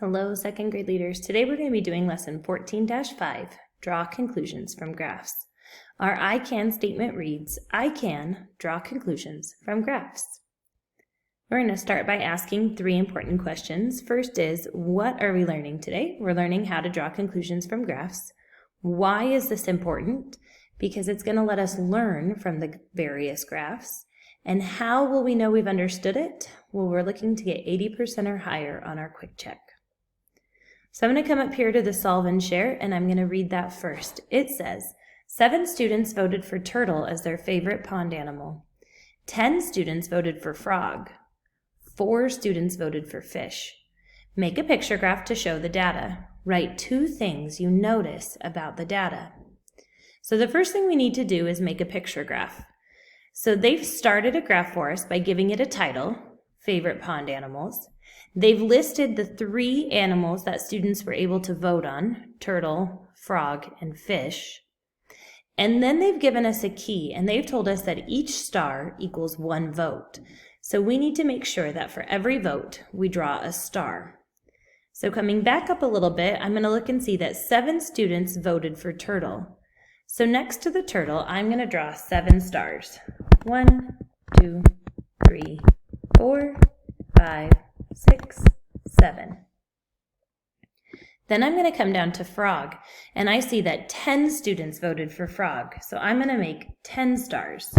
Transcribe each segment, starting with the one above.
Hello, second grade leaders. Today we're going to be doing lesson 14-5, Draw Conclusions from Graphs. Our I can statement reads, I can draw conclusions from graphs. We're going to start by asking 3 important questions. First is, what are we learning today? We're learning how to draw conclusions from graphs. Why is this important? Because it's going to let us learn from the various graphs. And how will we know we've understood it? Well, we're looking to get 80% or higher on our quick check. So I'm going to come up here to the solve and share, and I'm going to read that first. It says, 7 students voted for turtle as their favorite pond animal. 10 students voted for frog. 4 students voted for fish. Make a picture graph to show the data. Write 2 things you notice about the data. So the first thing we need to do is make a picture graph. So they've started a graph for us by giving it a title, Favorite Pond Animals. They've listed the 3 animals that students were able to vote on, turtle, frog, and fish. And then they've given us a key, and they've told us that each star equals 1 vote. So we need to make sure that for every vote, we draw a star. So coming back up a little bit, I'm going to look and see that 7 students voted for turtle. So next to the turtle, I'm going to draw 7 stars. 1, 2, 3, 4, 5, 6, 7. Then I'm going to come down to frog, and I see that 10 students voted for frog. So I'm going to make 10 stars.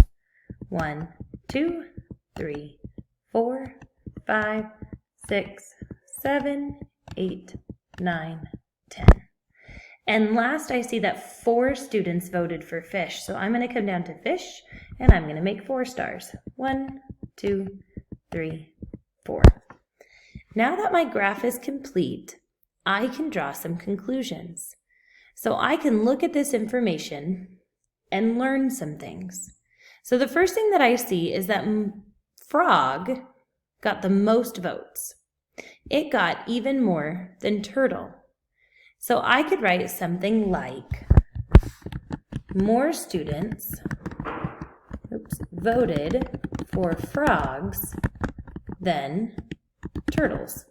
1, 2, 3, 4, 5, 6, 7, 8, 9, 10. And last, I see that 4 students voted for fish. So I'm going to come down to fish, and I'm going to make 4 stars. 1, 2, 3, 4. Now that my graph is complete, I can draw some conclusions. So I can look at this information and learn some things. So the first thing that I see is that frog got the most votes. It got even more than turtle. So I could write something like, more students voted for frogs than turtles.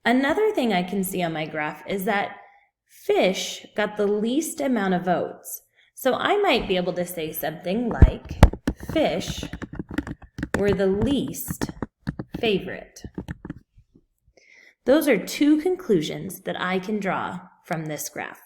Another thing I can see on my graph is that fish got the least amount of votes. So I might be able to say something like, fish were the least favorite. Those are 2 conclusions that I can draw from this graph.